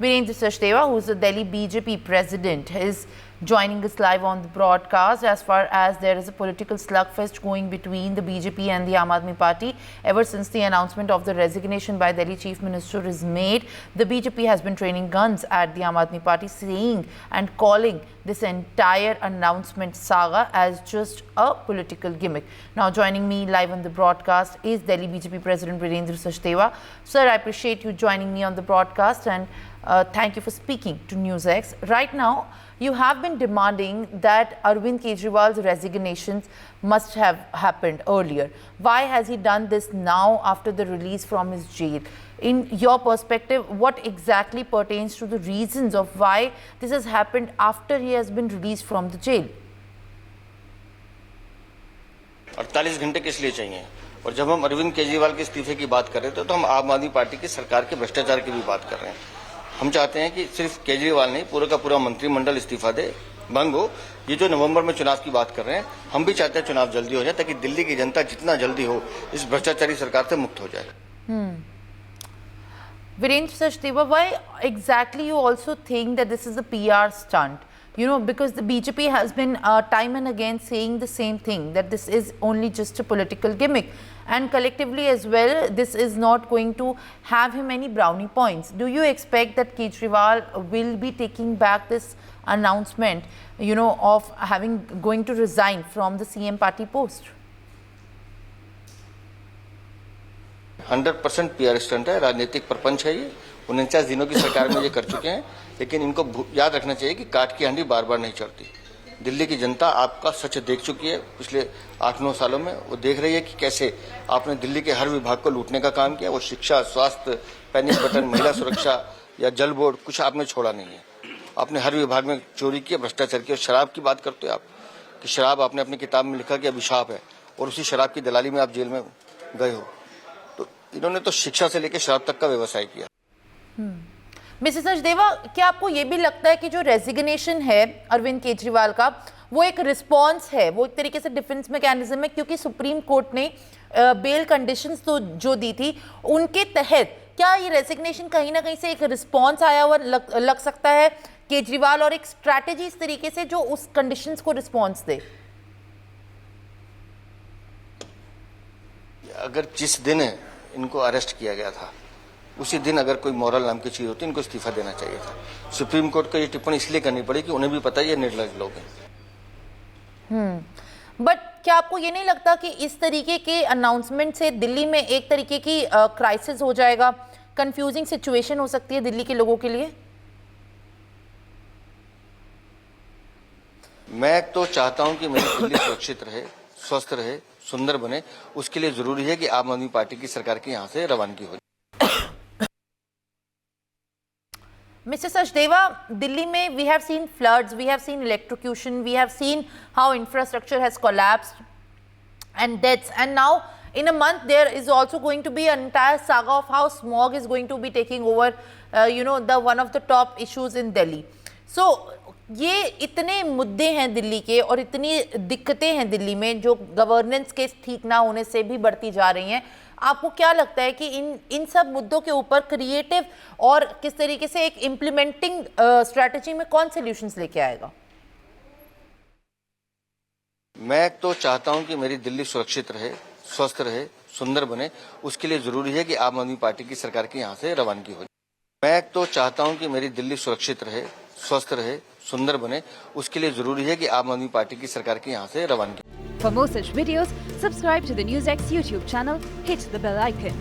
Virendra Sachdeva, who is the Delhi BJP president, is joining us live on the broadcast. As far as there is a political slugfest going between the BJP and the Aam Aadmi Party ever since the announcement of the resignation by Delhi Chief Minister is made, the BJP has been training guns at the Aam Aadmi Party, saying and calling this entire announcement saga as just a political gimmick. Now joining me live on the broadcast is Delhi BJP President Virendra Sachdeva. Sir, I appreciate you joining me on the broadcast and thank you for speaking to NewsX. Right now, you have been demanding that Arvind Kejriwal's resignations must have happened earlier. Why has he done this now after the release from his jail? In your perspective, what exactly pertains to the reasons of why this has happened after he has been released from the jail? 48 घंटे किस लिए चाहिए? और जब हम अरविंद केजरीवाल के इस्तीफे की बात कर रहे थे तो हम आम आदमी पार्टी की सरकार के भ्रष्टाचार की भी बात कर रहे हैं। हम चाहते हैं कि सिर्फ केजरीवाल नहीं, पूरा का पूरा मंत्रिमंडल इस्तीफा दे, भंग हो। ये जो नवंबर में चुनाव की बात कर रहे हैं, हम भी चाहते हैं चुनाव जल्दी हो जाए ताकि दिल्ली की जनता जितना जल्दी हो इस भ्रष्टाचारी सरकार से मुक्त हो जाए। Virendra Sachdeva, why exactly you also think that this is a PR stunt? You know, because the BJP has been time and again saying the same thing, that this is only just a political gimmick. And collectively as well, this is not going to have him any brownie points. Do you expect that Kejriwal will be taking back this announcement, you know, of going to resign from the CM party post? 100% PR stunt है, राजनीतिक प्रपंच है। ये 49 दिनों की सरकार में ये कर चुके हैं, लेकिन इनको याद रखना चाहिए कि काट की हांडी बार बार नहीं चढ़ती। दिल्ली की जनता आपका सच देख चुकी है पिछले 8-9 सालों में। वो देख रही है कि कैसे आपने दिल्ली के हर विभाग को लूटने का काम किया। वो शिक्षा, स्वास्थ्य, पैनिक बटन, महिला सुरक्षा या जल बोर्ड, कुछ आपने छोड़ा नहीं है। आपने हर विभाग में चोरी की, भ्रष्टाचार की। और शराब की बात करते हो आप कि शराब आपने अपनी किताब में लिखा कि अभिशाप है, और उसी शराब की दलाली में आप जेल में गए हो। तो इन्होंने तो शिक्षा से लेकर शराब तक का व्यवसाय किया। मिसेस सचदेवा, क्या आपको ये भी लगता है कि जो रेजिग्नेशन है अरविंद केजरीवाल का, वो एक रिस्पॉन्स है, वो एक तरीके से डिफेंस मैकेनिज्म है, क्योंकि सुप्रीम कोर्ट ने बेल कंडीशंस तो जो दी थी उनके तहत क्या ये रेजिग्नेशन कहीं ना कहीं से एक रिस्पॉन्स आया हुआ लग सकता है केजरीवाल, और एक स्ट्रैटेजी इस तरीके से जो उस कंडीशंस को रिस्पॉन्स दे? अगर जिस दिन इनको अरेस्ट किया गया था उसी दिन अगर कोई मॉरल नाम की चीज होती, इनको इस्तीफा देना चाहिए था। सुप्रीम कोर्ट को ये टिप्पणी इसलिए करनी पड़ी कि उन्हें भी पता है ये निर्लज लोग हैं। बट क्या आपको ये नहीं लगता कि इस तरीके के अनाउंसमेंट से दिल्ली में एक तरीके की क्राइसिस हो जाएगा, कंफ्यूजिंग सिचुएशन हो सकती है दिल्ली के लोगों के लिए? मैं तो चाहता हूं कि मेरी दिल्ली सुरक्षित रहे, स्वस्थ रहे, सुंदर बने। उसके लिए जरूरी है कि आम आदमी पार्टी की सरकार की यहाँ से रवानगी हो। Mr. Sachdeva, Delhi mein we have seen floods, we have seen electrocution, we have seen how infrastructure has collapsed and deaths, and now in a month there is also going to be an entire saga of how smog is going to be taking over, you know, the one of the top issues in Delhi. So ये इतने मुद्दे हैं दिल्ली के और इतनी दिक्कतें हैं दिल्ली में जो गवर्नेंस के ठीक ना होने से भी बढ़ती जा रही हैं। आपको क्या लगता है कि इन सब मुद्दों के ऊपर क्रिएटिव और किस तरीके से एक इम्प्लीमेंटिंग स्ट्रैटेजी में कौन सॉल्यूशंस लेके आएगा? मैं तो चाहता हूं कि मेरी दिल्ली सुरक्षित रहे, स्वस्थ रहे, सुंदर बने। उसके लिए जरूरी है कि आम आदमी पार्टी की सरकार की यहाँ से रवानगी हो। मैं तो चाहता हूं कि मेरी दिल्ली सुरक्षित रहे, स्वस्थ रहे, सुंदर बने। उसके लिए जरूरी है कि आम आदमी पार्टी की सरकार की यहाँ से रवानगी। For more such videos, subscribe to the NewsX YouTube channel, hit the bell icon.